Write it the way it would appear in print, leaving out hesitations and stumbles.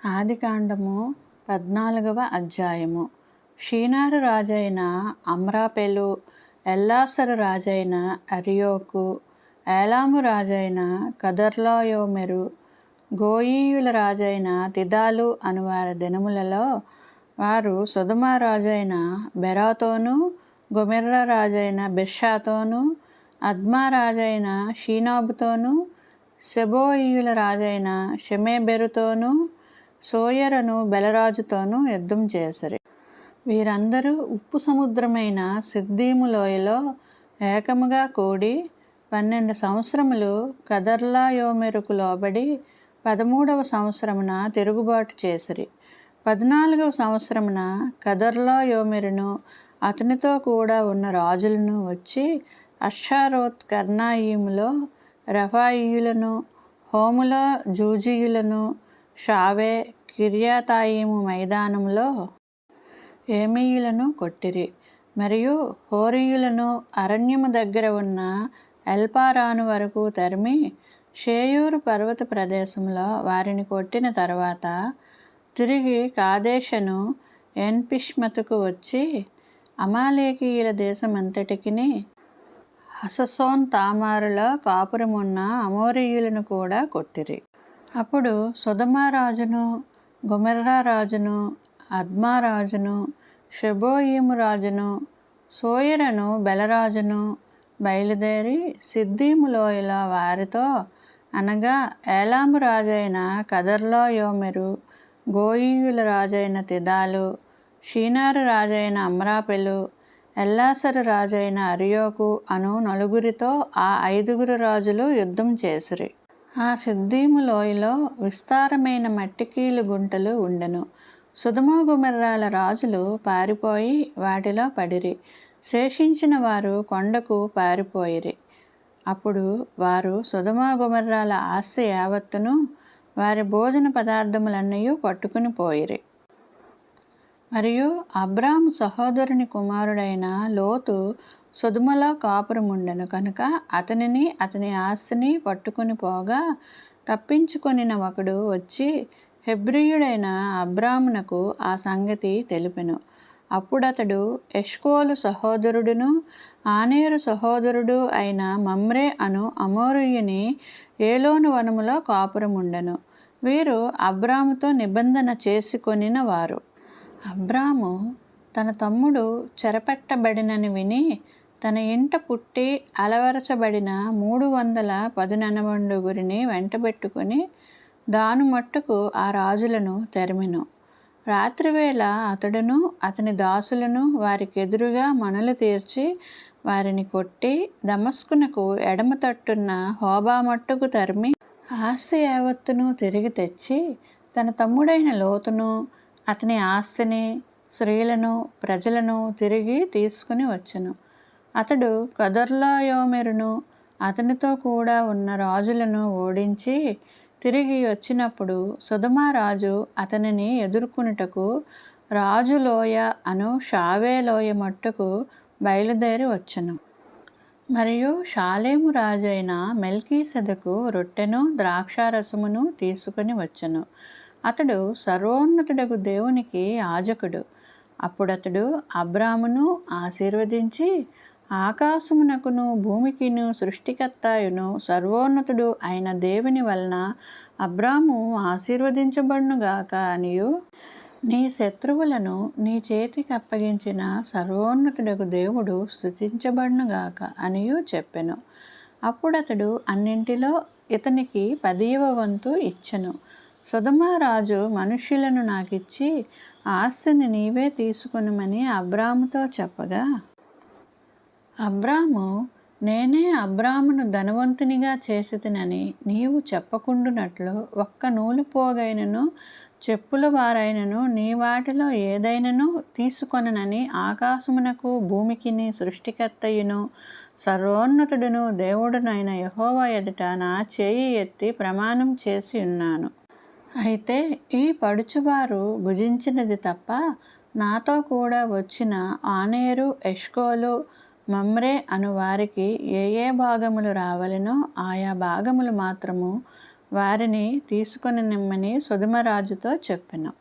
ఆదికాండము 14వ అధ్యాయము. షీనారు రాజైన అమ్రాపెలు, ఎల్లాసరు రాజైన అరియోకు, ఏలాము రాజైన కదర్లాయోమెరు, గోయీయుల రాజైన తిదాలు అనువారి దినములలో వారు సొదొమ రాజైన బెరాతోను, గొమెర్ర రాజైన బిర్షాతోను, అద్మా రాజైన షీనాబుతోను, సెబోయీయుల రాజైన షెమెబెరుతోను, సోయరను బెలరాజుతోనూ యుద్ధం చేసిరి. వీరందరూ ఉప్పు సముద్రమైన సిద్దీము లోయలో ఏకముగా కూడి 12 సంవత్సరములు కదర్లాయోమెరుకు లోబడి 13వ సంవత్సరమున తిరుగుబాటు చేసిరి. 14వ సంవత్సరమున కదర్లాయోమెరును అతనితో కూడా ఉన్న రాజులను వచ్చి అష్షారోత్ కర్నాయిములో రెఫాయీయులను, హోములో జూజీయులను, షావే కిర్యతాయిము మైదానములో ఏమీయులను కొట్టిరి. మరియు హోరీయులను అరణ్యము దగ్గర ఉన్న ఎల్పారాను వరకు తరిమి షేయూరు పర్వత ప్రదేశంలో వారిని కొట్టిన తర్వాత తిరిగి కాదేషను ఎన్పిష్మతుకు వచ్చి అమాలేకీయుల దేశమంతటికిని హససోన్ తామారులో కాపురమున్న అమోరీయులను కూడా కొట్టిరి. అప్పుడు సొదొమ రాజును, గొమెర్రా రాజును, అద్మా రాజును, షెబోయీము రాజును, సోయరను బెలరాజును బయలుదేరి సిద్దీము లోయలో వారితో అనగా ఏలాము రాజైన కదర్లాయోమెరు, గోయీయుల రాజైన తిదాలు, షీనారు రాజైన అమ్రాపెలు, ఎల్లాసరు రాజైన అరియోకు అను నలుగురితో ఆ 5 రాజులు యుద్ధం చేసిరి. ఆ సిద్దీము లోయలో విస్తారమైన మట్టికీలు గుంటలు ఉండెను. సొదొమ గొమొర్రాల రాజులు పారిపోయి వాటిలో పడిరి. శేషించిన వారు కొండకు పారిపోయిరి. అప్పుడు వారు సొదొమ గొమొర్రాల ఆస్తి యావత్తును వారి భోజన పదార్థములన్నయూ పట్టుకుని పోయిరి. మరియు అబ్రాము సహోదరుని కుమారుడైన లోతు సొదొమలో కాపురముండెను కనుక అతనిని అతని ఆస్తిని పట్టుకుని పోగా తప్పించుకొనిన ఒకడు వచ్చి హెబ్రీయుడైన అబ్రామునకు ఆ సంగతి తెలిపెను. అప్పుడతడు ఎష్కోలు సహోదరుడును ఆనేరు సహోదరుడు అయిన మమ్రే అను అమోరీయుని ఏలోను వనములో కాపురముండెను. వీరు అబ్రాముతో నిబంధన చేసుకొనిన వారు. అబ్రాము తన తమ్ముడు చెరపట్టబడినని విని తన ఇంట పుట్టి అలవరచబడిన 319 వెంటబెట్టుకుని దాను మట్టుకు ఆ రాజులను తరిమెను. రాత్రివేళ అతడును అతని దాసులను వారికెదురుగా మనులు తీర్చి వారిని కొట్టి దమస్కునకు ఎడమ తట్టున్న హోబా మట్టుకు తరిమి ఆస్తి యావత్తును తిరిగి తెచ్చి తన తమ్ముడైన లోతును అతని ఆస్తిని, స్త్రీలను, ప్రజలను తిరిగి తీసుకుని వచ్చెను. అతడు కదర్లాయోమెరును అతనితో కూడా ఉన్న రాజులను ఓడించి తిరిగి వచ్చినప్పుడు సొదొమ రాజు అతనిని ఎదుర్కొనుటకు రాజు లోయ అను షావే లోయ మట్టుకు బయలుదేరి వచ్చెను. మరియు షాలేము రాజైన మెల్కీసెదెకు రొట్టెను ద్రాక్షారసమును తీసుకుని వచ్చెను. అతడు సర్వోన్నతుడగు దేవునికి యాజకుడు. అప్పుడతడు అబ్రామును ఆశీర్వదించి ఆకాశమునకును భూమికిను సృష్టికర్తయును సర్వోన్నతుడు అయిన దేవుని వలన అబ్రాము ఆశీర్వదించబడునుగాక అనియు, నీ శత్రువులను నీ చేతికి అప్పగించిన సర్వోన్నతుడగు దేవుడు స్తుతించబడునుగాక అనియు చెప్పెను. అప్పుడతడు అన్నింటిలో ఇతనికి 10వ వంతు ఇచ్చెను. సొదొమ రాజు మనుష్యులను నాకిచ్చి ఆస్తిని నీవే తీసుకొనుమని అబ్రాముతో చెప్పగా అబ్రాము, నేనే అబ్రామును ధనవంతునిగా చేసితినని నీవు చెప్పకుండునట్లు ఒక్క నూలు పోగైనను చెప్పుల వారైనను నీ వాటిలో ఏదైనను తీసుకొననని ఆకాశమునకు భూమికిని సృష్టికర్తయును సర్వోన్నతుడును దేవుడునైన యెహోవా ఎదుట నా చేయి ఎత్తి ప్రమాణం చేసి ఉన్నాను. అయితే ఈ పడుచువారు భుజించినది తప్ప నాతో కూడా వచ్చిన ఆనేరు, ఎష్కోలు, మమ్రే అను వారికి ఏ భాగములు రావలెనో ఆయా భాగములు మాత్రము వారిని తీసుకొని నిమ్మని సుధమరాజుతో చెప్పెను.